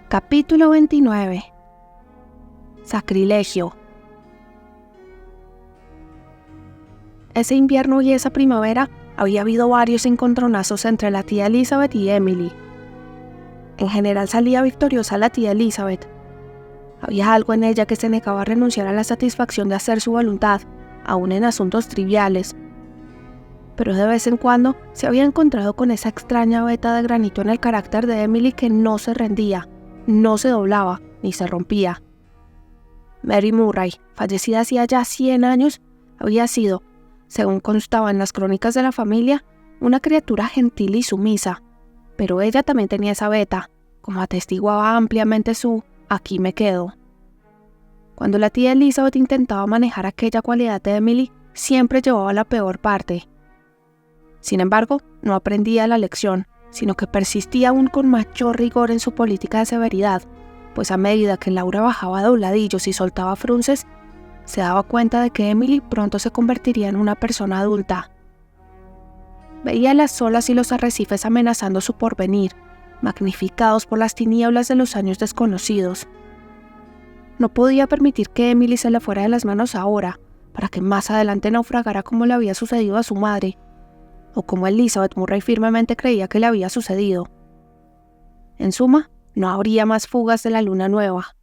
Capítulo 29. Sacrilegio. Ese invierno y esa primavera había habido varios encontronazos entre la tía Elizabeth y Emily. En general salía victoriosa la tía Elizabeth. Había algo en ella que se negaba a renunciar a la satisfacción de hacer su voluntad, aun en asuntos triviales. Pero de vez en cuando se había encontrado con esa extraña veta de granito en el carácter de Emily que no se rendía, no se doblaba ni se rompía. Mary Murray, fallecida hacía ya 100 años, había sido, según constaba en las crónicas de la familia, una criatura gentil y sumisa, pero ella también tenía esa veta, como atestiguaba ampliamente su «aquí me quedo». Cuando la tía Elizabeth intentaba manejar aquella cualidad de Emily, siempre llevaba la peor parte. Sin embargo, no aprendía la lección, sino que persistía aún con mayor rigor en su política de severidad, pues a medida que Laura bajaba dobladillos y soltaba frunces, se daba cuenta de que Emily pronto se convertiría en una persona adulta. Veía las olas y los arrecifes amenazando su porvenir, magnificados por las tinieblas de los años desconocidos. No podía permitir que Emily se le fuera de las manos ahora, para que más adelante naufragara como le había sucedido a su madre, o como Elizabeth Murray firmemente creía que le había sucedido. En suma, no habría más fugas de la luna nueva.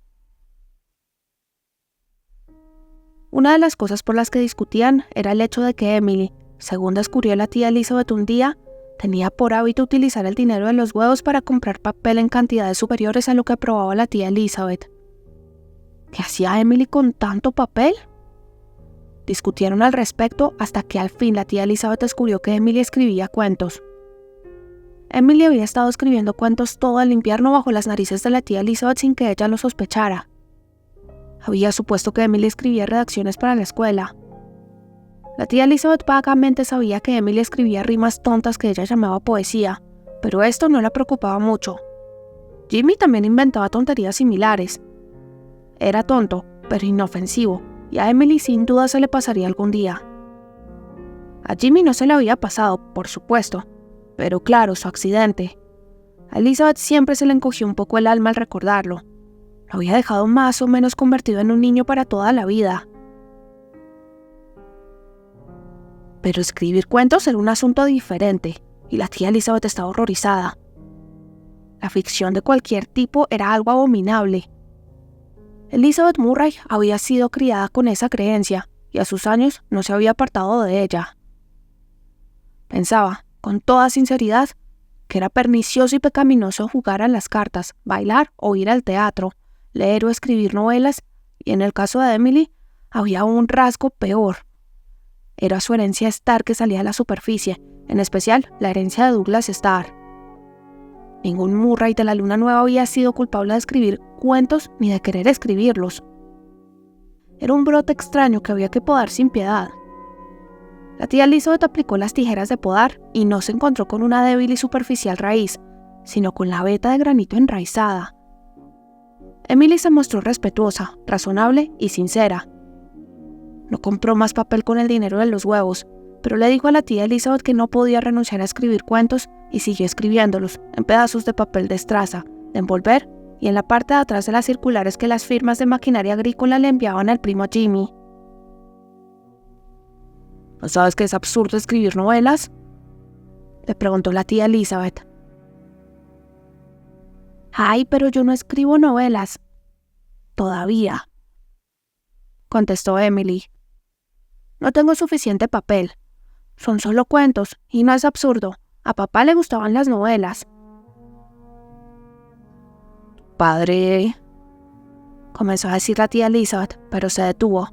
Una de las cosas por las que discutían era el hecho de que Emily, según descubrió la tía Elizabeth un día, tenía por hábito utilizar el dinero de los huevos para comprar papel en cantidades superiores a lo que aprobaba la tía Elizabeth. ¿Qué hacía Emily con tanto papel? Discutieron al respecto hasta que al fin la tía Elizabeth descubrió que Emily escribía cuentos. Emily había estado escribiendo cuentos todo el invierno bajo las narices de la tía Elizabeth sin que ella lo sospechara. Había supuesto que Emily escribía redacciones para la escuela. La tía Elizabeth vagamente sabía que Emily escribía rimas tontas que ella llamaba poesía, pero esto no la preocupaba mucho. Jimmy también inventaba tonterías similares. Era tonto, pero inofensivo, y a Emily sin duda se le pasaría algún día. A Jimmy no se le había pasado, por supuesto, pero claro, su accidente. A Elizabeth siempre se le encogió un poco el alma al recordarlo. Lo había dejado más o menos convertido en un niño para toda la vida. Pero escribir cuentos era un asunto diferente, y la tía Elizabeth estaba horrorizada. La ficción de cualquier tipo era algo abominable. Elizabeth Murray había sido criada con esa creencia, y a sus años no se había apartado de ella. Pensaba, con toda sinceridad, que era pernicioso y pecaminoso jugar a las cartas, bailar o ir al teatro, leer o escribir novelas, y en el caso de Emily, había un rasgo peor. Era su herencia Starr que salía a la superficie, en especial la herencia de Douglas Starr. Ningún Murray de la luna nueva había sido culpable de escribir cuentos ni de querer escribirlos. Era un brote extraño que había que podar sin piedad. La tía Elizabeth aplicó las tijeras de podar y no se encontró con una débil y superficial raíz, sino con la veta de granito enraizada. Emily se mostró respetuosa, razonable y sincera. No compró más papel con el dinero de los huevos, pero le dijo a la tía Elizabeth que no podía renunciar a escribir cuentos y siguió escribiéndolos en pedazos de papel de estraza, de envolver y en la parte de atrás de las circulares que las firmas de maquinaria agrícola le enviaban al primo Jimmy. ¿No sabes que es absurdo escribir novelas?, le preguntó la tía Elizabeth. «Ay, pero yo no escribo novelas. Todavía», contestó Emily. «No tengo suficiente papel. Son solo cuentos, y no es absurdo. A papá le gustaban las novelas». «Padre», comenzó a decir la tía Elizabeth, pero se detuvo.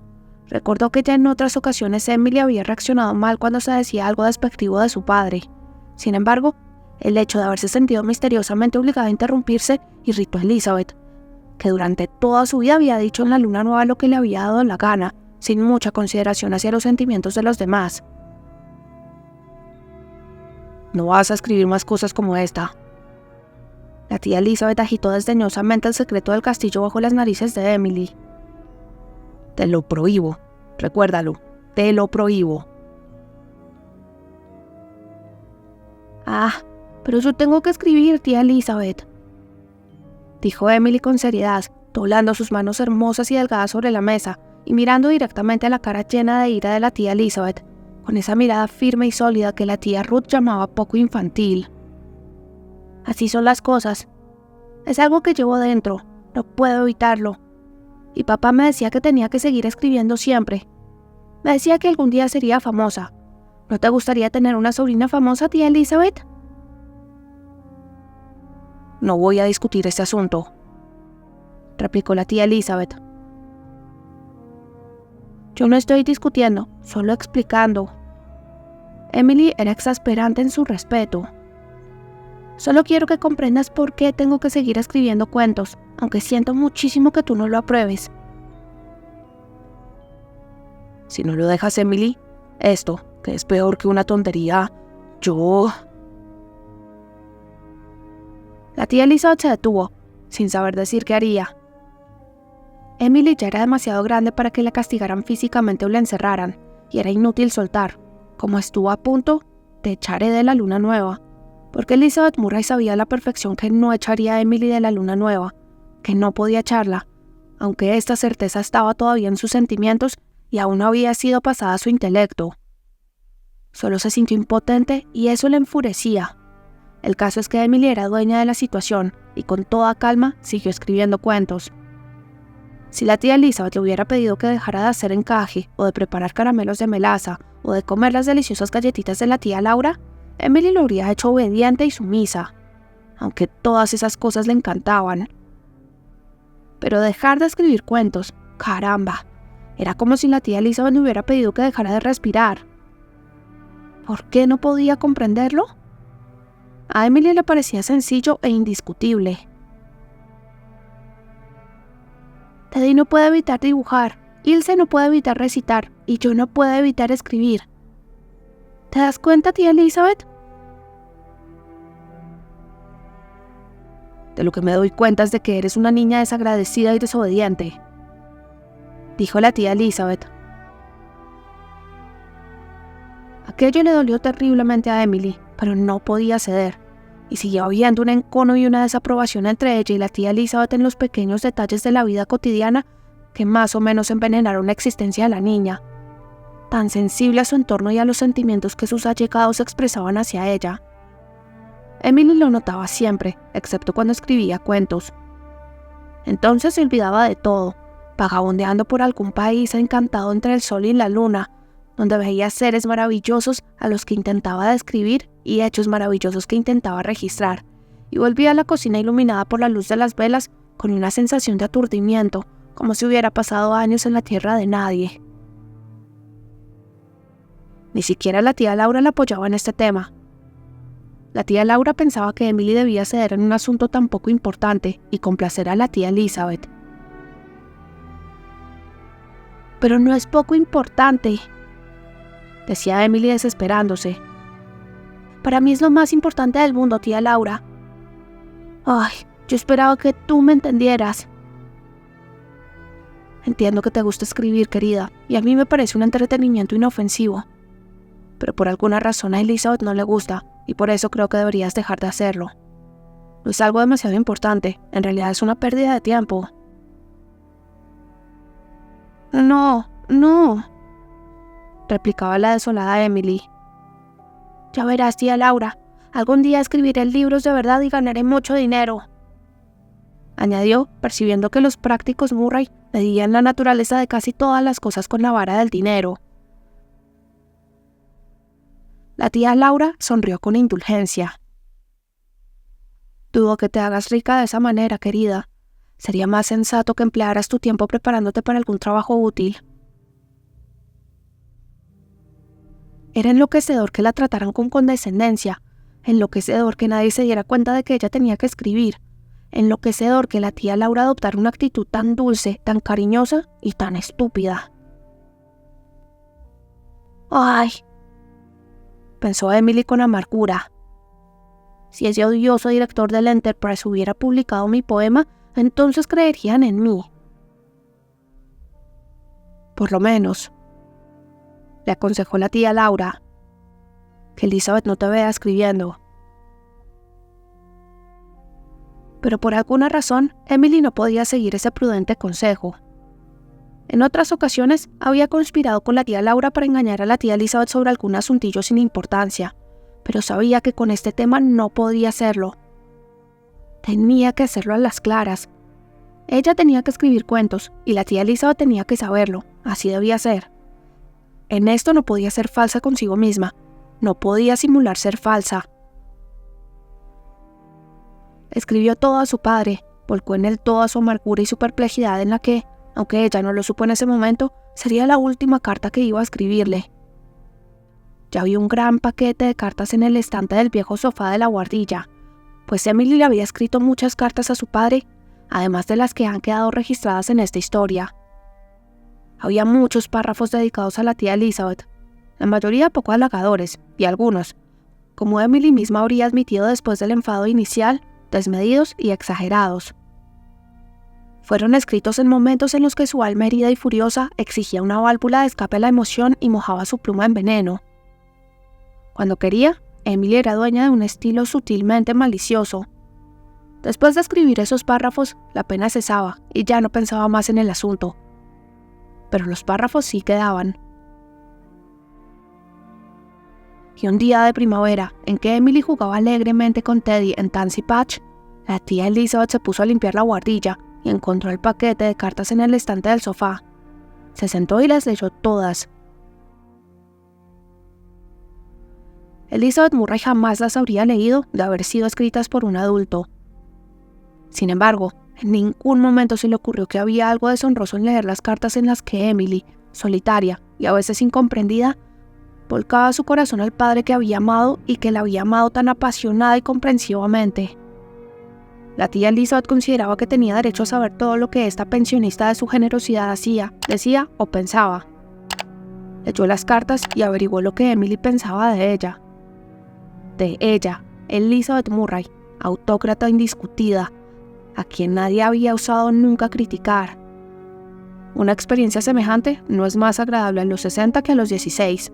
Recordó que ya en otras ocasiones Emily había reaccionado mal cuando se decía algo despectivo de su padre. Sin embargo, el hecho de haberse sentido misteriosamente obligada a interrumpirse irritó a Elizabeth, que durante toda su vida había dicho en la luna nueva lo que le había dado la gana, sin mucha consideración hacia los sentimientos de los demás. «No vas a escribir más cosas como esta». La tía Elizabeth agitó desdeñosamente el secreto del castillo bajo las narices de Emily. «Te lo prohíbo, recuérdalo, te lo prohíbo». «Ah, pero yo tengo que escribir, tía Elizabeth». dijo Emily con seriedad, doblando sus manos hermosas y delgadas sobre la mesa y mirando directamente a la cara llena de ira de la tía Elizabeth, con esa mirada firme y sólida que la tía Ruth llamaba poco infantil. Así son las cosas. Es algo que llevo dentro, no puedo evitarlo. Y papá me decía que tenía que seguir escribiendo siempre. Me decía que algún día sería famosa. ¿No te gustaría tener una sobrina famosa, tía Elizabeth? No voy a discutir este asunto, replicó la tía Elizabeth. Yo no estoy discutiendo, solo explicando. Emily era exasperante en su respeto. Solo quiero que comprendas por qué tengo que seguir escribiendo cuentos, aunque siento muchísimo que tú no lo apruebes. Si no lo dejas, Emily, esto, que es peor que una tontería, La tía Elizabeth se detuvo, sin saber decir qué haría. Emily ya era demasiado grande para que la castigaran físicamente o la encerraran, y era inútil soltar, como estuvo a punto de echar de la luna nueva, porque Elizabeth Murray sabía a la perfección que no echaría a Emily de la luna nueva, que no podía echarla, aunque esta certeza estaba todavía en sus sentimientos y aún no había sido pasada a su intelecto. Solo se sintió impotente y eso le enfurecía. El caso es que Emily era dueña de la situación y con toda calma siguió escribiendo cuentos. Si la tía Elizabeth le hubiera pedido que dejara de hacer encaje o de preparar caramelos de melaza o de comer las deliciosas galletitas de la tía Laura, Emily lo habría hecho obediente y sumisa, aunque todas esas cosas le encantaban. Pero dejar de escribir cuentos, caramba, era como si la tía Elizabeth le hubiera pedido que dejara de respirar. ¿Por qué no podía comprenderlo? A Emily le parecía sencillo e indiscutible. Teddy no puede evitar dibujar, Ilse no puede evitar recitar, y yo no puedo evitar escribir. ¿Te das cuenta, tía Elizabeth? De lo que me doy cuenta es de que eres una niña desagradecida y desobediente, dijo la tía Elizabeth. Aquello le dolió terriblemente a Emily, pero no podía ceder, y siguió habiendo un encono y una desaprobación entre ella y la tía Elizabeth en los pequeños detalles de la vida cotidiana que más o menos envenenaron la existencia de la niña, tan sensible a su entorno y a los sentimientos que sus allegados expresaban hacia ella. Emily lo notaba siempre, excepto cuando escribía cuentos. Entonces se olvidaba de todo, vagabundeando por algún país encantado entre el sol y la luna, donde veía seres maravillosos a los que intentaba describir y hechos maravillosos que intentaba registrar, y volvía a la cocina iluminada por la luz de las velas con una sensación de aturdimiento, como si hubiera pasado años en la tierra de nadie. Ni siquiera la tía Laura la apoyaba en este tema. La tía Laura pensaba que Emily debía ceder en un asunto tan poco importante y complacer a la tía Elizabeth. Pero no es poco importante, decía Emily desesperándose. Para mí es lo más importante del mundo, tía Laura. Ay, yo esperaba que tú me entendieras. Entiendo que te gusta escribir, querida, y a mí me parece un entretenimiento inofensivo. Pero por alguna razón a Elizabeth no le gusta, y por eso creo que deberías dejar de hacerlo. No es algo demasiado importante, en realidad es una pérdida de tiempo. No, replicaba la desolada Emily. Ya verás, tía Laura, algún día escribiré libros de verdad y ganaré mucho dinero, añadió, percibiendo que los prácticos Murray medían la naturaleza de casi todas las cosas con la vara del dinero. La tía Laura sonrió con indulgencia. Dudo que te hagas rica de esa manera, querida. Sería más sensato que emplearas tu tiempo preparándote para algún trabajo útil. Era enloquecedor que la trataran con condescendencia, enloquecedor que nadie se diera cuenta de que ella tenía que escribir, enloquecedor que la tía Laura adoptara una actitud tan dulce, tan cariñosa y tan estúpida. ¡Ay!, pensó Emily con amargura. Si ese odioso director del Enterprise hubiera publicado mi poema, entonces creerían en mí. Por lo menos, le aconsejó la tía Laura, que Elizabeth no te vea escribiendo. pero por alguna razón Emily no podía seguir ese prudente consejo. En otras ocasiones había conspirado con la tía Laura para engañar a la tía Elizabeth sobre algún asuntillo sin importancia, pero sabía que con este tema no podía hacerlo. Tenía que hacerlo a las claras. Ella tenía que escribir cuentos y la tía Elizabeth tenía que saberlo, así debía ser. En esto no podía ser falsa consigo misma, no podía simular ser falsa. Escribió todo a su padre, volcó en él toda su amargura y su perplejidad en la que, aunque ella no lo supo en ese momento, sería la última carta que iba a escribirle. Ya había un gran paquete de cartas en el estante del viejo sofá de la guardilla, pues Emily le había escrito muchas cartas a su padre, además de las que han quedado registradas en esta historia. Había muchos párrafos dedicados a la tía Elizabeth, la mayoría poco halagadores, y algunos, como Emily misma habría admitido después del enfado inicial, desmedidos y exagerados. Fueron escritos en momentos en los que su alma herida y furiosa exigía una válvula de escape a la emoción y mojaba su pluma en veneno. Cuando quería, Emily era dueña de un estilo sutilmente malicioso. Después de escribir esos párrafos, la pena cesaba y ya no pensaba más en el asunto. Pero los párrafos sí quedaban. Y un día de primavera, en que Emily jugaba alegremente con Teddy en Tansy Patch, la tía Elizabeth se puso a limpiar la guardilla y encontró el paquete de cartas en el estante del sofá. Se sentó y las leyó todas. Elizabeth Murray jamás las habría leído de haber sido escritas por un adulto. Sin embargo, en ningún momento se le ocurrió que había algo deshonroso en leer las cartas en las que Emily, solitaria y a veces incomprendida, volcaba su corazón al padre que había amado y que la había amado tan apasionada y comprensivamente. La tía Elizabeth consideraba que tenía derecho a saber todo lo que esta pensionista de su generosidad hacía, decía o pensaba. Leyó las cartas y averiguó lo que Emily pensaba de ella. De ella, Elizabeth Murray, autócrata indiscutida, a quien nadie había osado nunca criticar. Una experiencia semejante no es más agradable a los 60 que a los 16.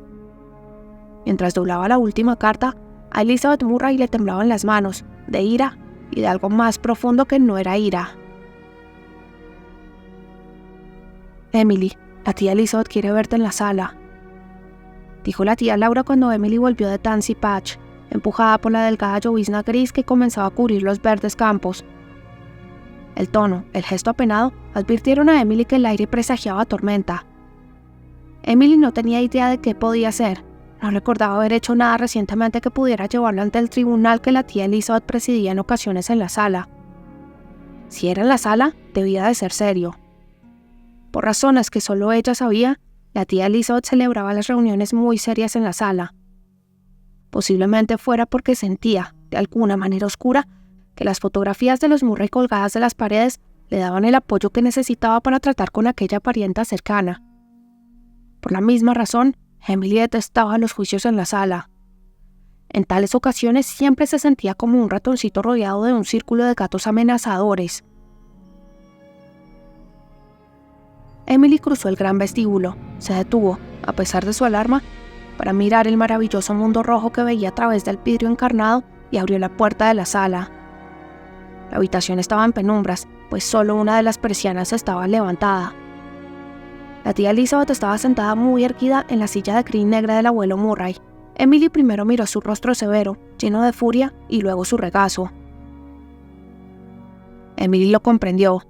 Mientras doblaba la última carta, a Elizabeth Murray le temblaban las manos, de ira y de algo más profundo que no era ira. Emily, la tía Elizabeth quiere verte en la sala, dijo la tía Laura cuando Emily volvió de Tansy Patch, empujada por la delgada llovizna gris que comenzaba a cubrir los verdes campos. El tono, el gesto apenado, advirtieron a Emily que el aire presagiaba tormenta. Emily no tenía idea de qué podía hacer. No recordaba haber hecho nada recientemente que pudiera llevarlo ante el tribunal que la tía Elizabeth presidía en ocasiones en la sala. Si era en la sala, debía de ser serio. Por razones que solo ella sabía, la tía Elizabeth celebraba las reuniones muy serias en la sala. Posiblemente fuera porque sentía, de alguna manera oscura, que las fotografías de los Murray colgadas de las paredes le daban el apoyo que necesitaba para tratar con aquella parienta cercana. Por la misma razón, Emily detestaba los juicios en la sala. En tales ocasiones siempre se sentía como un ratoncito rodeado de un círculo de gatos amenazadores. Emily cruzó el gran vestíbulo, se detuvo, a pesar de su alarma, para mirar el maravilloso mundo rojo que veía a través del vidrio encarnado y abrió la puerta de la sala. La habitación estaba en penumbras, pues solo una de las persianas estaba levantada. La tía Elizabeth estaba sentada muy erguida en la silla de crin negra del abuelo Murray. Emily primero miró su rostro severo, lleno de furia, y luego su regazo. Emily lo comprendió.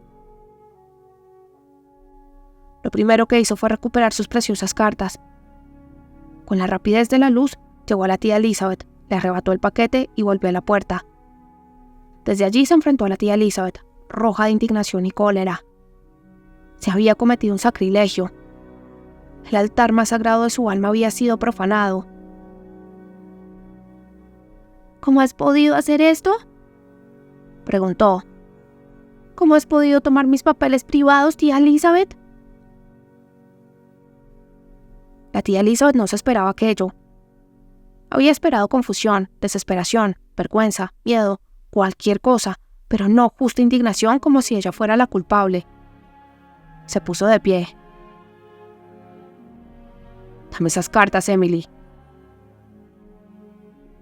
Lo primero que hizo fue recuperar sus preciosas cartas. Con la rapidez de la luz, llegó a la tía Elizabeth, le arrebató el paquete y volvió a la puerta. Desde allí se enfrentó a la tía Elizabeth, roja de indignación y cólera. Se había cometido un sacrilegio. El altar más sagrado de su alma había sido profanado. ¿Cómo has podido hacer esto?, preguntó. ¿Cómo has podido tomar mis papeles privados, tía Elizabeth? La tía Elizabeth no se esperaba aquello. Había esperado confusión, desesperación, vergüenza, miedo, cualquier cosa, pero no justa indignación como si ella fuera la culpable. Se puso de pie. Dame esas cartas, Emily.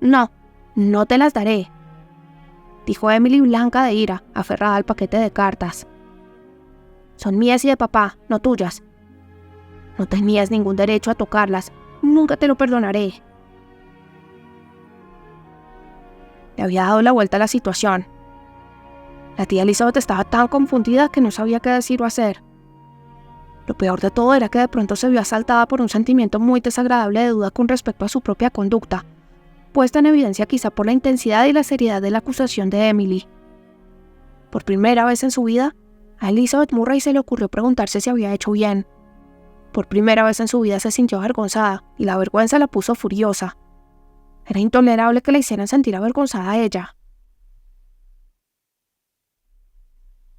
No, no te las daré. dijo Emily blanca de ira, aferrada al paquete de cartas. Son mías y de papá, no tuyas. No tenías ningún derecho a tocarlas. Nunca te lo perdonaré. Le había dado la vuelta a la situación. La tía Elizabeth estaba tan confundida que no sabía qué decir o hacer. Lo peor de todo era que de pronto se vio asaltada por un sentimiento muy desagradable de duda con respecto a su propia conducta, puesta en evidencia quizá por la intensidad y la seriedad de la acusación de Emily. Por primera vez en su vida, a Elizabeth Murray se le ocurrió preguntarse si había hecho bien. Por primera vez en su vida se sintió avergonzada, y la vergüenza la puso furiosa. Era intolerable que la hicieran sentir avergonzada a ella.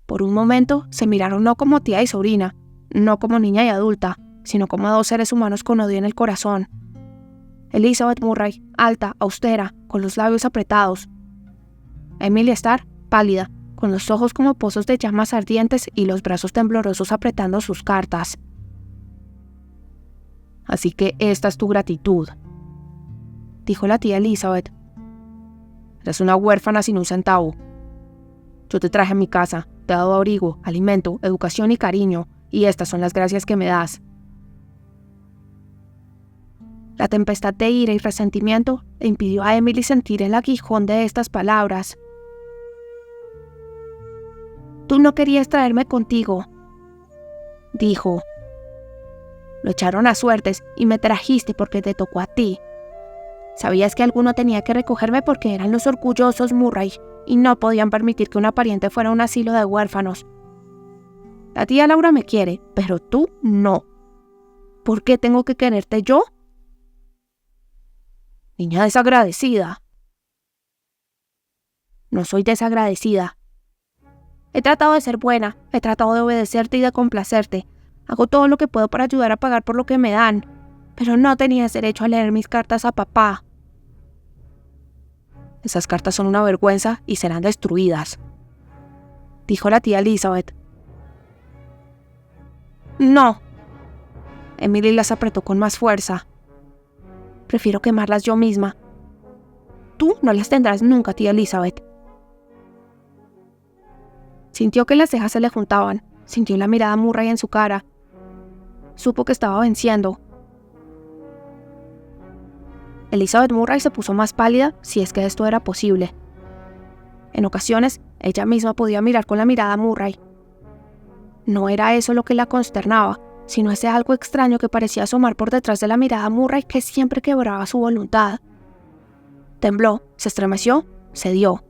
Por un momento se miraron no como tía y sobrina, no como niña y adulta, sino como dos seres humanos con odio en el corazón. Elizabeth Murray, alta, austera, con los labios apretados. Emilia Starr, pálida, con los ojos como pozos de llamas ardientes y los brazos temblorosos apretando sus cartas. Así que esta es tu gratitud, dijo la tía Elizabeth. Eres una huérfana sin un centavo. Yo te traje a mi casa, te he dado abrigo, alimento, educación y cariño, y estas son las gracias que me das. La tempestad de ira y resentimiento le impidió a Emily sentir el aguijón de estas palabras. Tú no querías traerme contigo, dijo. Lo echaron a suertes y me trajiste porque te tocó a ti. Sabías que alguno tenía que recogerme porque eran los orgullosos Murray y no podían permitir que una pariente fuera a un asilo de huérfanos. La tía Laura me quiere, pero tú no. ¿Por qué tengo que quererte yo? Niña desagradecida. No soy desagradecida. He tratado de ser buena, he tratado de obedecerte y de complacerte. Hago todo lo que puedo para ayudar a pagar por lo que me dan, pero no tenías derecho a leer mis cartas a papá. Esas cartas son una vergüenza y serán destruidas, dijo la tía Elizabeth. No. Emily las apretó con más fuerza. Prefiero quemarlas yo misma. Tú no las tendrás nunca, tía Elizabeth. Sintió que las cejas se le juntaban, sintió la mirada Murray en su cara. Supo que estaba venciendo. Elizabeth Murray se puso más pálida, si es que esto era posible. En ocasiones, ella misma podía mirar con la mirada a Murray. No era eso lo que la consternaba, sino ese algo extraño que parecía asomar por detrás de la mirada a Murray que siempre quebraba su voluntad. Tembló, se estremeció, cedió.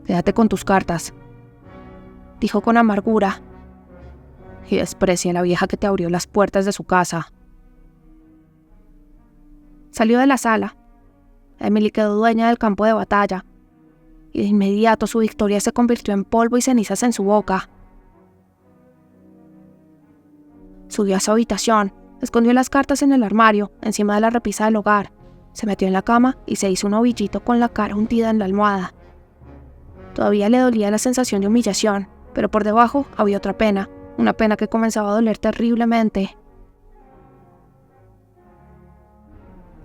Quédate con tus cartas, dijo con amargura. Y desprecia a la vieja que te abrió las puertas de su casa. Salió de la sala. Emily quedó dueña del campo de batalla, y de inmediato su victoria se convirtió en polvo y cenizas en su boca. Subió a su habitación, escondió las cartas en el armario, encima de la repisa del hogar, se metió en la cama y se hizo un ovillito con la cara hundida en la almohada. Todavía le dolía la sensación de humillación, pero por debajo había otra pena, una pena que comenzaba a doler terriblemente.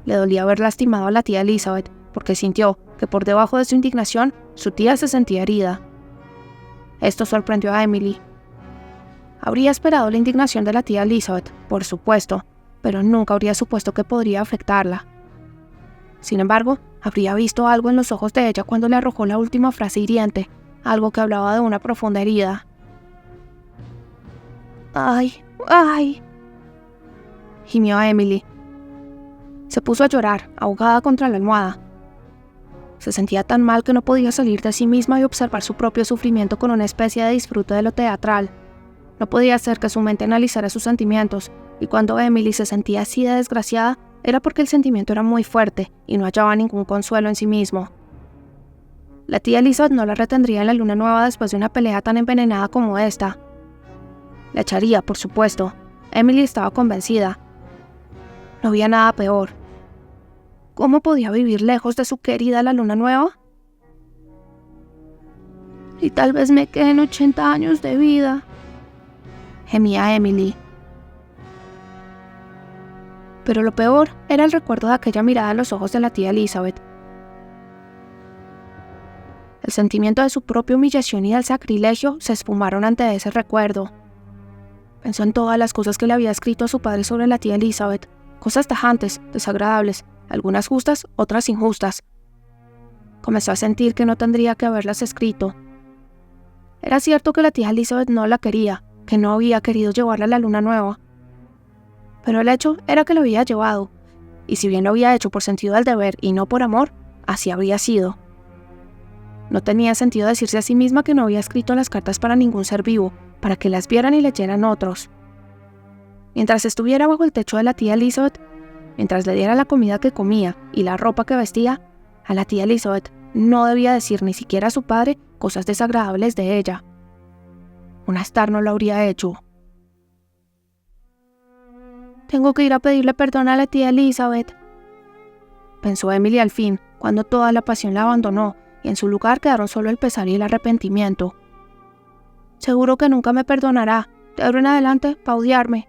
Le dolía haber lastimado a la tía Elizabeth, porque sintió que por debajo de su indignación, su tía se sentía herida. Esto sorprendió a Emily. Habría esperado la indignación de la tía Elizabeth, por supuesto, pero nunca habría supuesto que podría afectarla. Sin embargo, habría visto algo en los ojos de ella cuando le arrojó la última frase hiriente, algo que hablaba de una profunda herida. ¡Ay! ¡Ay! Gimió a Emily. Se puso a llorar, ahogada contra la almohada. Se sentía tan mal que no podía salir de sí misma y observar su propio sufrimiento con una especie de disfrute de lo teatral. No podía hacer que su mente analizara sus sentimientos, y cuando Emily se sentía así de desgraciada, era porque el sentimiento era muy fuerte y no hallaba ningún consuelo en sí mismo. La tía Elizabeth no la retendría en la luna nueva después de una pelea tan envenenada como esta. La echaría, por supuesto. Emily estaba convencida. No había nada peor. ¿Cómo podía vivir lejos de su querida la luna nueva? Y tal vez me queden 80 años de vida, gemía Emily. Pero lo peor era el recuerdo de aquella mirada en los ojos de la tía Elizabeth. El sentimiento de su propia humillación y del sacrilegio se esfumaron ante ese recuerdo. Pensó en todas las cosas que le había escrito a su padre sobre la tía Elizabeth, cosas tajantes, desagradables, algunas justas, otras injustas. Comenzó a sentir que no tendría que haberlas escrito. Era cierto que la tía Elizabeth no la quería, que no había querido llevarla a la luna nueva. Pero el hecho era que lo había llevado, y si bien lo había hecho por sentido del deber y no por amor, así habría sido. No tenía sentido decirse a sí misma que no había escrito las cartas para ningún ser vivo, para que las vieran y leyeran otros. Mientras estuviera bajo el techo de la tía Elizabeth, mientras le diera la comida que comía y la ropa que vestía, a la tía Elizabeth no debía decir ni siquiera a su padre cosas desagradables de ella. Una Starr no lo habría hecho. «Tengo que ir a pedirle perdón a la tía Elizabeth», pensó Emily al fin, cuando toda la pasión la abandonó y en su lugar quedaron solo el pesar y el arrepentimiento. «Seguro que nunca me perdonará, de ahora en adelante va a odiarme.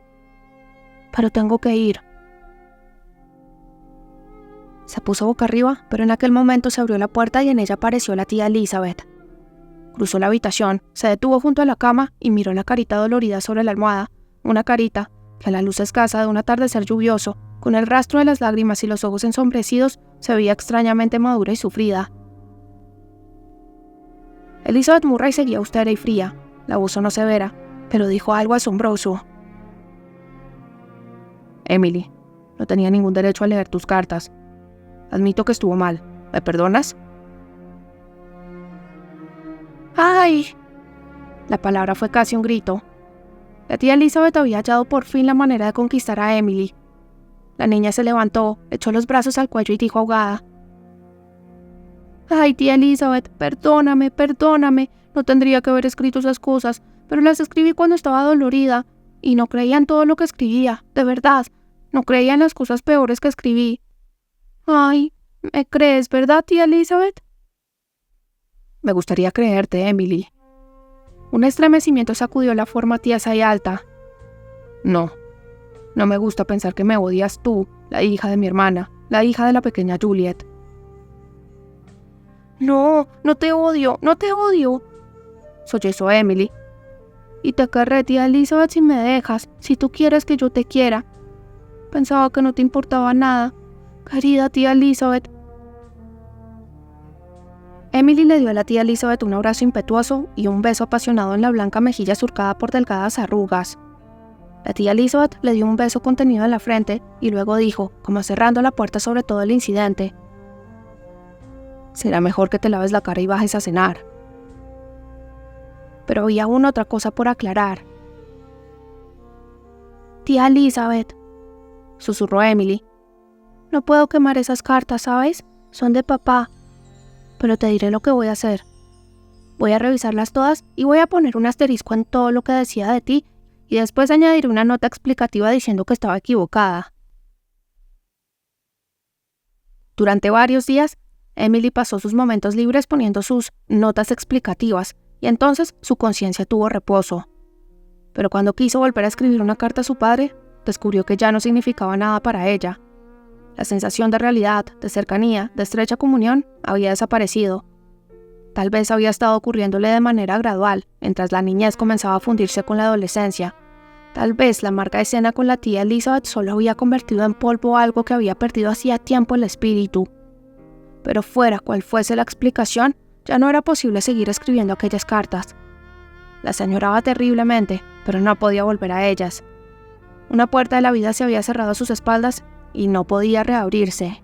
Pero tengo que ir». Se puso boca arriba, pero en aquel momento se abrió la puerta y en ella apareció la tía Elizabeth. Cruzó la habitación, se detuvo junto a la cama y miró la carita dolorida sobre la almohada, una carita que a la luz escasa de un atardecer lluvioso, con el rastro de las lágrimas y los ojos ensombrecidos, se veía extrañamente madura y sufrida. Elizabeth Murray seguía austera y fría, la voz no severa, pero dijo algo asombroso. «Emily, no tenía ningún derecho a leer tus cartas. Admito que estuvo mal. ¿Me perdonas?» «¡Ay!». La palabra fue casi un grito. La tía Elizabeth había hallado por fin la manera de conquistar a Emily. La niña se levantó, echó los brazos al cuello y dijo ahogada: «Ay, tía Elizabeth, perdóname, perdóname. No tendría que haber escrito esas cosas, pero las escribí cuando estaba dolorida, y no creía en todo lo que escribía, de verdad. No creía en las cosas peores que escribí. Ay, ¿me crees, verdad, tía Elizabeth?». «Me gustaría creerte, Emily». Un estremecimiento sacudió la forma tiesa y alta. No me gusta pensar que me odias tú, la hija de mi hermana, la hija de la pequeña Juliet». «No te odio, no te odio», sollozó Emily. «Y te querré, tía Elizabeth, si me dejas, si tú quieres que yo te quiera. Pensaba que no te importaba nada, querida tía Elizabeth». Emily le dio a la tía Elizabeth un abrazo impetuoso y un beso apasionado en la blanca mejilla surcada por delgadas arrugas. La tía Elizabeth le dio un beso contenido en la frente y luego dijo, como cerrando la puerta sobre todo el incidente: «Será mejor que te laves la cara y bajes a cenar». Pero había aún otra cosa por aclarar. «Tía Elizabeth», susurró Emily, «no puedo quemar esas cartas, ¿sabes? Son de papá. Pero te diré lo que voy a hacer. Voy a revisarlas todas y voy a poner un asterisco en todo lo que decía de ti y después añadiré una nota explicativa diciendo que estaba equivocada». Durante varios días, Emily pasó sus momentos libres poniendo sus notas explicativas y entonces su conciencia tuvo reposo. Pero cuando quiso volver a escribir una carta a su padre, descubrió que ya no significaba nada para ella. La sensación de realidad, de cercanía, de estrecha comunión había desaparecido. Tal vez había estado ocurriéndole de manera gradual, mientras la niñez comenzaba a fundirse con la adolescencia. Tal vez la amarga escena con la tía Elizabeth solo había convertido en polvo algo que había perdido hacía tiempo el espíritu. Pero fuera cual fuese la explicación, ya no era posible seguir escribiendo aquellas cartas. Las añoraba terriblemente, pero no podía volver a ellas. Una puerta de la vida se había cerrado a sus espaldas y no podía reabrirse.